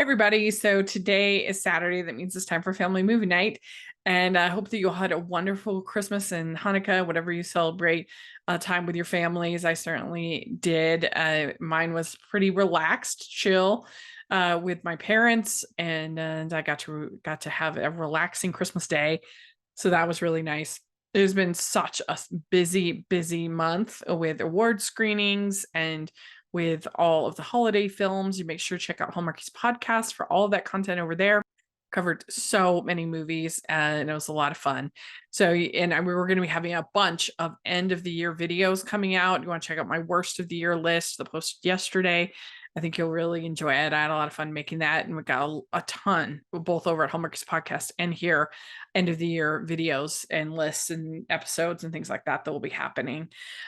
everybody. So today is Saturday. That means it's time for family movie night. And I hope that you all had a wonderful Christmas and Hanukkah, whatever you celebrate, time with your families. I certainly did. Mine was pretty relaxed, chill, with my parents, and I got to have a relaxing Christmas day. So that was really nice. There's been such a busy month with award screenings and with all of the holiday films. You make sure to check out Hallmarkie's podcast for all of that content over there. Covered so many movies and it was a lot of fun. So, and we were going to be having a bunch of end of the year videos coming out. You want to check out my worst of the year list, the post yesterday. I think you'll really enjoy it. I had a lot of fun making that, and we got a ton both over at Hallmarkie's podcast and here, end of the year videos and lists and episodes and things like that will be happening.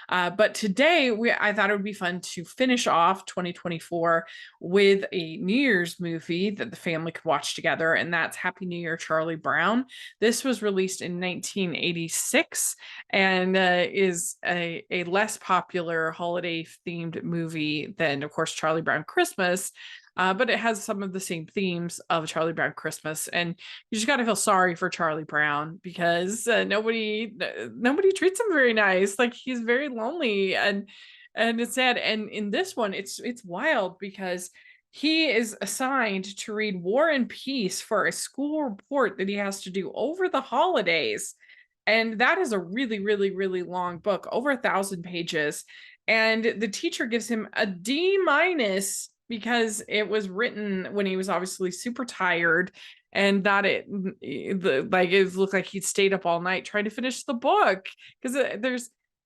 But today I thought it would be fun to finish off 2024 with a New Year's movie that the family could watch together, and that's Happy New Year, Charlie Brown. This was released in 1986 and is a less popular holiday themed movie than, of course, Charlie Brown Christmas. But it has some of the same themes of Charlie Brown Christmas, and you just got to feel sorry for Charlie Brown because nobody treats him very nice. Like, he's very lonely and it's sad. And in this one, it's wild because he is assigned to read War and Peace for a school report that he has to do over the holidays. And that is a really, really, really long book, over 1,000 pages. And the teacher gives him a D- because it was written when he was obviously super tired, and that it looked like he'd stayed up all night trying to finish the book. Because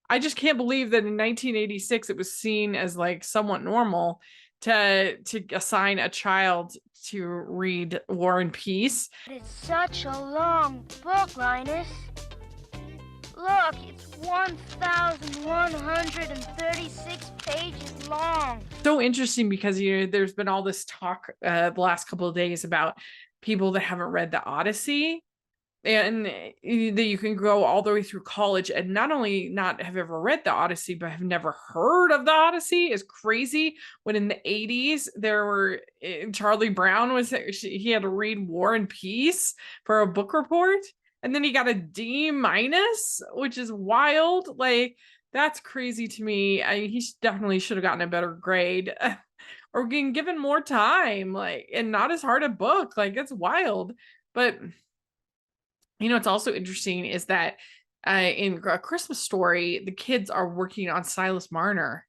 I just can't believe that in 1986 it was seen as like somewhat normal to assign a child to read War and Peace. It's such a long book, Linus. Look, it's 1,136 pages long. So interesting because there's been all this talk the last couple of days about people that haven't read the Odyssey, and that you can go all the way through college and not only not have ever read the Odyssey, but have never heard of the Odyssey is crazy. When in the 80s, there were Charlie Brown he had to read War and Peace for a book report, and then he got a D-, which is wild. Like, that's crazy to me. He definitely should have gotten a better grade or been given more time, like, and not as hard a book. Like, it's wild. But it's also interesting is that in A Christmas Story, the kids are working on Silas Marner.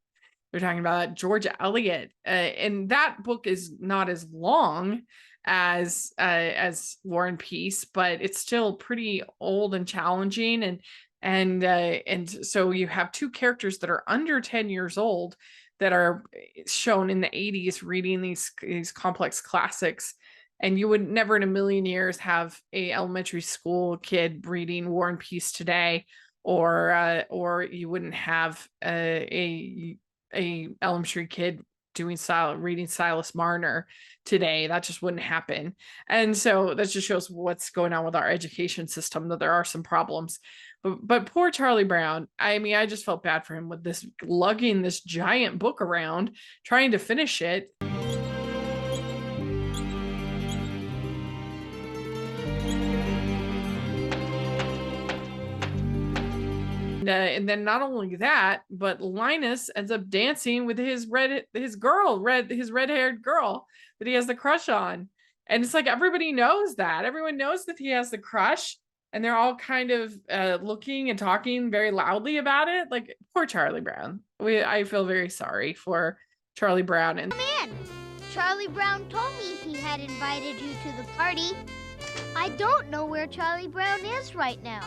They're talking about George Eliot, and that book is not as long as War and Peace, but it's still pretty old and challenging. And so you have two characters that are under 10 years old that are shown in the 80s reading these complex classics. And you would never in a million years have a elementary school kid reading War and Peace today, or you wouldn't have a elementary kid reading Silas Marner today. That just wouldn't happen. And so that just shows what's going on with our education system, that there are some problems. But poor Charlie Brown, I mean, I just felt bad for him with this lugging this giant book around, trying to finish it. And then not only that, but Linus ends up dancing with his red-haired girl that he has the crush on. And it's like everybody knows that. Everyone knows that he has the crush, and they're all kind of looking and talking very loudly about it. Like, poor Charlie Brown. I feel very sorry for Charlie Brown. And Come in. Charlie Brown told me he had invited you to the party. I don't know where Charlie Brown is right now.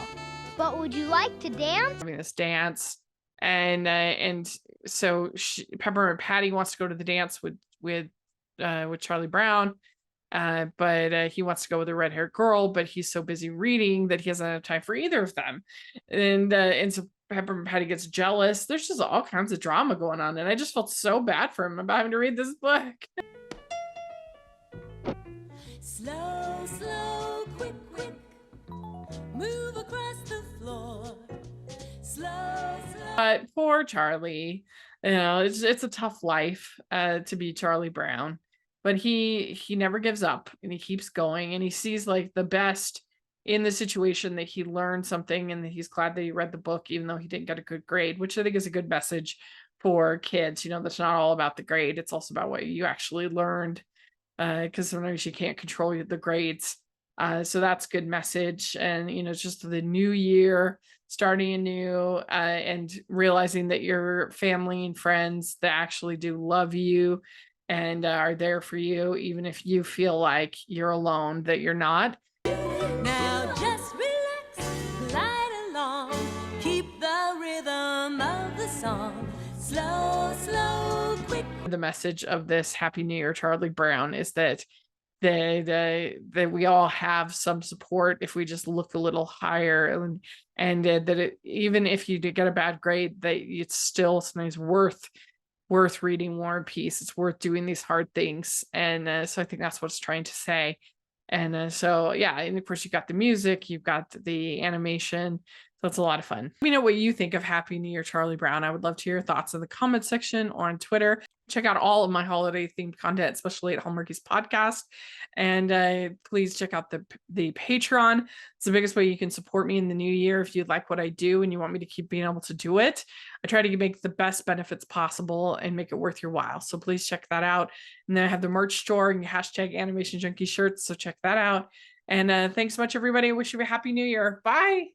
But would you like to dance? Having this dance, and so Peppermint Patty wants to go to the dance with Charlie Brown, but he wants to go with the red-haired girl, but he's so busy reading that he doesn't have time for either of them, and so Peppermint Patty gets jealous. There's just all kinds of drama going on, and I just felt so bad for him about having to read this book. Slow, slow, quick, quick, move across the floor. Slow, slow. But poor Charlie, it's a tough life to be Charlie Brown. but he never gives up and he keeps going, and he sees like the best in the situation, that he learned something and that he's glad that he read the book even though he didn't get a good grade, which I think is a good message for kids. That's not all about the grade, it's also about what you actually learned, because sometimes you can't control the grades. So that's good message. And just the new year, starting anew, and realizing that your family and friends that actually do love you and are there for you, even if you feel like you're alone, that you're not. Now just relax, glide along, keep the rhythm of the song. Slow, slow, quick. The message of this Happy New Year, Charlie Brown, is that that we all have some support if we just look a little higher, and that even if you did get a bad grade, that it's still sometimes worth reading War and Peace. It's worth doing these hard things, and so I think that's what it's trying to say. And so yeah, and of course you've got the music, you've got the animation. So it's a lot of fun. Let me know what you think of Happy New Year, Charlie Brown. I would love to hear your thoughts in the comment section or on Twitter. Check out all of my holiday themed content, especially at Hallmarkies Podcast. And please check out the Patreon. It's the biggest way you can support me in the new year. If you like what I do and you want me to keep being able to do it, I try to make the best benefits possible and make it worth your while. So please check that out. And then I have the merch store and hashtag Animation Junkie shirts. So check that out. And thanks so much, everybody. I wish you a happy new year. Bye.